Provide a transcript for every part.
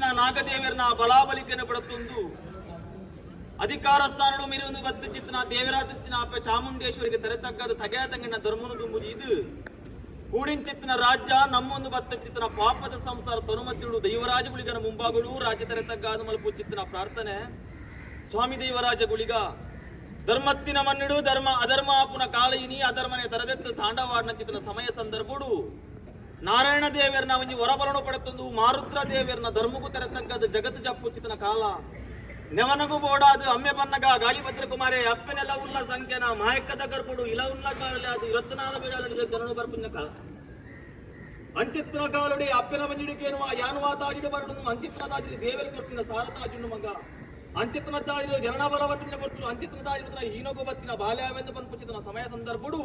ಅಂಚಿತ್ತಿನ ನಾಗದೇವರನ್ನ ಬಲಾಬಲಿಕೆಯನ್ನು ಪಡುತ್ತೊಂದು ಅಧಿಕಾರ ಸ್ಥಾನಗಳು ಮಿರುವುದು ಬತ್ತಿನ ದೇವರಾಜಿನ ಅಪ್ಪ ಚಾಮುಂಡೇಶ್ವರಿಗೆ ತೆರೆತಕ್ಕದ ತಗೆಯ ತಂಗಿನ ಧರ್ಮನು ತುಂಬುದು ಇದು ಕೂಡಿಂಚಿತ್ತಿನ ರಾಜ್ಯ ನಮ್ಮೊಂದು ಬತ್ತಿನ ಪಾಪದ ಸಂಸಾರ ತನುಮತ್ತಿಡು ದೈವರಾಜಗುಳಿಗನ ಮುಂಭಾಗಳು ರಾಜ್ಯ ತೆರೆತಗ್ಗಾದ ಮಲ್ಪುಚ್ಚಿತ್ತಿನ ಪ್ರಾರ್ಥನೆ ಸ್ವಾಮಿ ದೈವರಾಜಗುಳಿಗ ಧರ್ಮತ್ತಿನ ಮನ್ನಿಡು ಧರ್ಮ ಅಧರ್ಮ ಪುನ ಕಾಲಯಿನಿ ಅಧರ್ಮನೆ ತರದೆತ್ತು ತಾಂಡವಾಡಿನ ಚಿತ್ತಿನ ಸಮಯ ಸಂದರ್ಭಡು ನಾರಾಯಣ ದೇವರನ್ನ ಒಂಜಿ ಹೊರಬರಣ ಪಡೆತೊಂದು ಮಾರುದ್ರ ದೇವರನ್ನ ಧರ್ಮಗೂ ತೆರೆತಕ್ಕದ ಜಗತ್ತು ಜಪ್ಪುಚ್ಚಿತನ ಕಾಲ ನೆವನಗೂ ಬೋಡಾದು ಅಮ್ಮೆ ಪನ್ನಗ ಗಾಳಿಭದ್ರ ಕುಮಾರೆ ಅಪ್ಪನೆಲ್ಲ ಉಲ್ಲ ಸಂಖ್ಯೆನ ಮಾಯಕ್ಕದ ಗರ್ಪುಡು ಇಲ್ಲ ಉಲ್ಲ ಕಾಲ ಅದು 24 ಜನನು ಬರ್ಪುಣ್ಯ ಕಾಲ ಅಂಚಿತ್ತಿನ ಕಾಲುಡಿ ಅಪ್ಪನ ಮಂಜಿಡಿಕೇನು ಯಾನುವಾ ತಾಜಿಡು ಬರಡು ಅಂಚಿತ್ತಿನ ತಾಜಿಡಿ ದೇವರ ಕೊಡ್ತಿನ ಸಾರ ತಾಜಿಡು ಮಗ ಅಂಚಿತ್ತಿನ ತಾಜಿಡು ಜನನ ಬಲವತ್ತಿನ ಕೊಡ್ತು ಅಂಚಿತ್ತಿನ ತಾಜಿಡಿನ ಹೀನಗು ಬತ್ತಿನ ಬಾಲ್ಯವೆಂದು ಪನ್ಪುಚ್ಚಿತನ ಸಮಯ ಸಂದರ್ಭಡು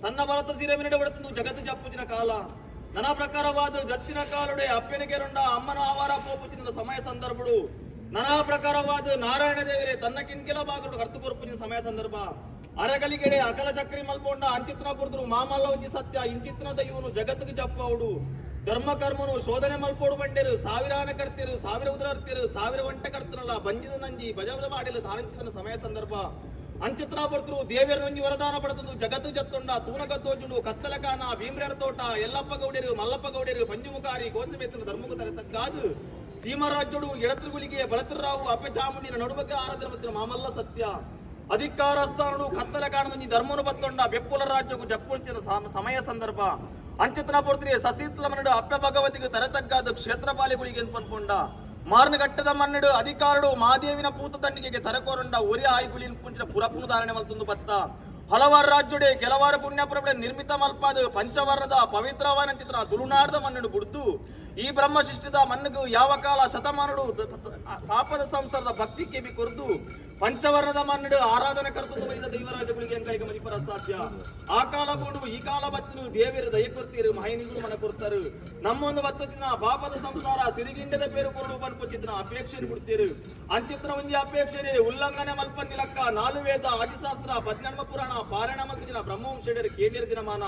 ತನ್ನ ಬಲತ ಸಿರೆ ಮಿನಡೆ ಹೊಡೆತಂದು ಜಗತ್ತು ಜಪ್ಪುಚಿನ ಕಾಲ ನನ್ನ ಪ್ರಕಾರವಾದ ಜತ್ತಿನ ಕಾಲುಡೆ ಅಪ್ಪನಿಗೆ ರುಂಡ ಅಮ್ಮನ ಆವಾರ ಪೋಪುಚಿನ ಸಮಯ ಸಂದರ್ಭಡು ನಾನಾ ಪ್ರಕಾರವಾದ ನಾರಾಯಣ ದೇವರೇ ತನ್ನ ಕಿಂಕಿಲ ಬಾಗರು ಕರ್ತು ಕೊರ್ಪುಚಿನ ಸಮಯ ಸಂದರ್ಭ ಅರಗಲಿಗೆಡೆ ಅಕಲ ಚಕ್ರಿ ಮಲ್ಪೊಂಡ ಅಂಚಿತ್ನ ಪುರದ್ರು ಮಾಮಲ್ಲ ಒಂಜಿ ಸತ್ಯ ಇಂಚಿತ್ನದ ಇವನು ಜಗತ್ತಿಗೆ ಜಪ್ಪವಡು ಧರ್ಮ ಕರ್ಮನು ಶೋಧನೆ ಮಲ್ಪೋಡು ಬಂಡೇರು ಸಾವಿರಾನ ಕರ್ತಿರು ಸಾವಿರ ಉದರರ್ತಿರು ಸಾವಿರ ಒಂಟ ಕರ್ತನಲ್ಲ ಬಂಜಿದ ನಂಜಿ ಬಜವರ ಮಾಡಿಲ್ಲ ತಾರಂಚಿತನ ಸಮಯ ಸಂದರ್ಭ ಅಂಚಿತ್ನ ಪುರದ್ರು ದೇವರ ಒಂಜಿ ವರದಾನ ಪಡೆದು ಜಗತ್ತು ಜತ್ತೊಂಡ ತೂನಗತ್ತೋಜುಂಡು ಕತ್ತಲಕಾನ ಭೀಮ್ರೇರ ತೋಟ ಯಲ್ಲಪ್ಪ ಗೌಡರು ಮಲ್ಲಪ್ಪ ಗೌಡರು ಪಂಜುಮುಖಾರಿ ಕೋಸಮೇತನ ಧರ್ಮకు ತರತಗ್ಗಾದು ಸೀಮರಾಜ್ಯಡು ಎಳತುರುಗುಲಿಗೆ ಬಳತರಾವು ಅಪ್ಪೆ ಚಾಮುಂಡಿನ ನಡುಬಗ್ಗೆ ಆರಾಧನೆ ಮತ್ತು ಮಾಮಲ್ಲ ಸತ್ಯ ಅಧಿಕಾರ ಸ್ಥಾನಡು ಕತ್ತಲ ಕಾಣದ ಧರ್ಮನು ಬತ್ತೊಂಡ ಬೆಪ್ಪುಲ ರಾಜ್ಯಕ್ಕೂ ಜಪ್ಪುಂಚಿನ ಸಮಯ ಸಂದರ್ಭ ಅಂಚಿತನ ಪುರ್ತ್ರಿ ಸಸೀತ್ಲ ಮನ್ನಡು ಅಪ್ಪೆ ಭಗವತಿಗೆ ತರತಗ್ಗಾದ ಕ್ಷೇತ್ರಪಾಲಿಗಳಿಗೆ ಪನ್ಕೊಂಡ ಮಾರ್ನಘಟ್ಟದ ಮನ್ನಡು ಅಧಿಕಾರಡು ಮಾದೇವಿನ ಪೂತ ದಂಡಿಗೆಗೆ ತರಕೋರಂಡ ಒರಿ ಆಯ್ಗುಳಿನ ಪುಂಚಿನ ಪುರಪುನ ಧಾರಣೆ ಮಲ್ತೊಂದು ಬತ್ತ ಹಲವಾರು ರಾಜ್ಯಡೆ ಕೆಲವಾರು ಪುಣ್ಯಪ್ರಭೆ ನಿರ್ಮಿತ ಮಲ್ಪಾದ ಪಂಚವರ್ಣದ ಪವಿತ್ರವಾದ ಚಿತ್ರ ದುರುನಾರ್ದ ಮನ್ನಡು ಬುಡ್ದು ಈ ಬ್ರಹ್ಮ ಶಿಷ್ಟಿದ ಮನ್ನಗು ಯಾವ ಕಾಲ ಶತಮಾನಡು ಪಾಪದ ಸಂಸಾರದ ಭಕ್ತಿ ಕೆಬಿ ಕೊರ್ದು ಪಂಚವರ್ಣದ ಮನ್ನಡು ಆರಾಧನೆ ಕರ್ತಂದು ಬೈದ ದೈವರಾಜಗಳಿಗೆ ಅಂಕೈಗೆ ಮದಿಪರ ಸಾಧ್ಯ ಆ ಕಾಲ ಬೋಡು ಈ ಕಾಲ ಬತ್ತಿರು ದೇವರು ದಯ ಕೊಡ್ತೀರು ಮಹಿನಿಗಳು ಮನ ಕೊಡ್ತಾರು ನಮ್ಮೊಂದು ಬತ್ತಿನ ಪಾಪದ ಸಂಸಾರ ಸಿರಿಗಿಂಡದ ಪೇರು ಕೊರಡು ಬಂದ್ಪಚ್ಚಿತ್ರ ಅಪೇಕ್ಷೆ ಬಿಡ್ತೀರು ಅಂಚಿತ್ರ ಒಂಜಿ ಅಪೇಕ್ಷೆ ಉಲ್ಲಂಘನೆ ಮಲ್ಪನ್ನಿಲಕ್ಕ 4 ವೇದ ಆದಿಶಾಸ್ತ್ರ 14 ಪುರಾಣ ಪಾರಾಯಣ ಮಂತ್ರಿನ ಬ್ರಹ್ಮವಂಶೇಡರು ಕೇಂದ್ರ ದಿನಮಾನ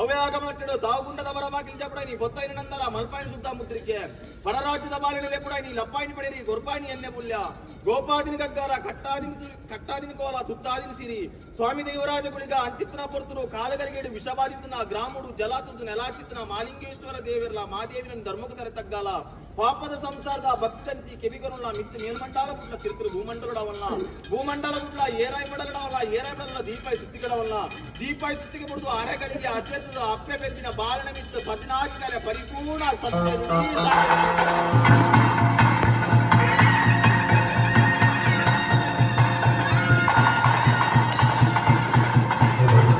ಅವೇ ಆಗಮಟ್ಟಿಡು ತಾವುಗುಂಡದವರ ಬಾಗಿಲು ಜಪಡ ನೀ ಬೊತ್ತೈನ ನಂದಲ ಮಲ್ಪಾಯಿನ ಸುತ್ತ ಮುದ್ರಿಕೆ ಪರರಾಜ್ಯದ ಬಾಲಿನಲ್ಲಿ ಕೂಡ ನೀ ಲಪ್ಪಾಯಿನ ಪಡೆಯಿರಿ ಗೊರ್ಪಾಯಿನಿ ಎಣ್ಣೆ ಮುಲ್ಯ ಗೋಪಾದಿನ ಗಗ್ಗಾರ ಕಟ್ಟಾದಿನ ಕೋಲ ತುತ್ತಾದಿನ ಸಿರಿ ಸ್ವಾಮಿ ದೇವರಾಜಗುಳಿಗ ಅಂಚಿತ್ತನ ಪೊರ್ತರು ಕಾಲಗರಿಗೇಡು ವಿಷಬಾಧಿತನ ಗ್ರಾಮುಡು ಜಲಾತುದು ನೆಲಾಚಿತ್ತನ ಮಾಲಿಂಗೇಶ್ವರ ದೇವರಲ ಮಾದೇವಿನ ಧರ್ಮಕ್ಕೆ ತರ ತಗ್ಗಾಲ ಪಾಪದ ಸಂಸಾರದ ಭಕ್ತಂತಿ ಕೆಬಿಗರುಲ್ಲ ಮಿತ್ತು ಮೇಲ್ಮಂಡಲ ಪುಟ್ಟ ತಿರುಕರು ಭೂಮಂಡಲ ಪುಟ್ಟ ಏರಾಯಿ ಮಡಲವಲ್ಲ ಏರಾಯಿ ಮಡಲ ದೀಪಾಯಿ ಸುತ್ತಿಗಡವಲ್ಲ ದೀಪಾಯಿ ಸುತ್ತಿಗೆ ಬಿಡ್ದು ಅರೆಗಳಿಗೆ ಅಚ್ಚದ ಅಪ್ಪೆ ಬೆಂಚಿನ ಬಾಳನ ಮಿತ್ತು 14 ಪರಿಪೂರ್ಣ ಸತ್ಯ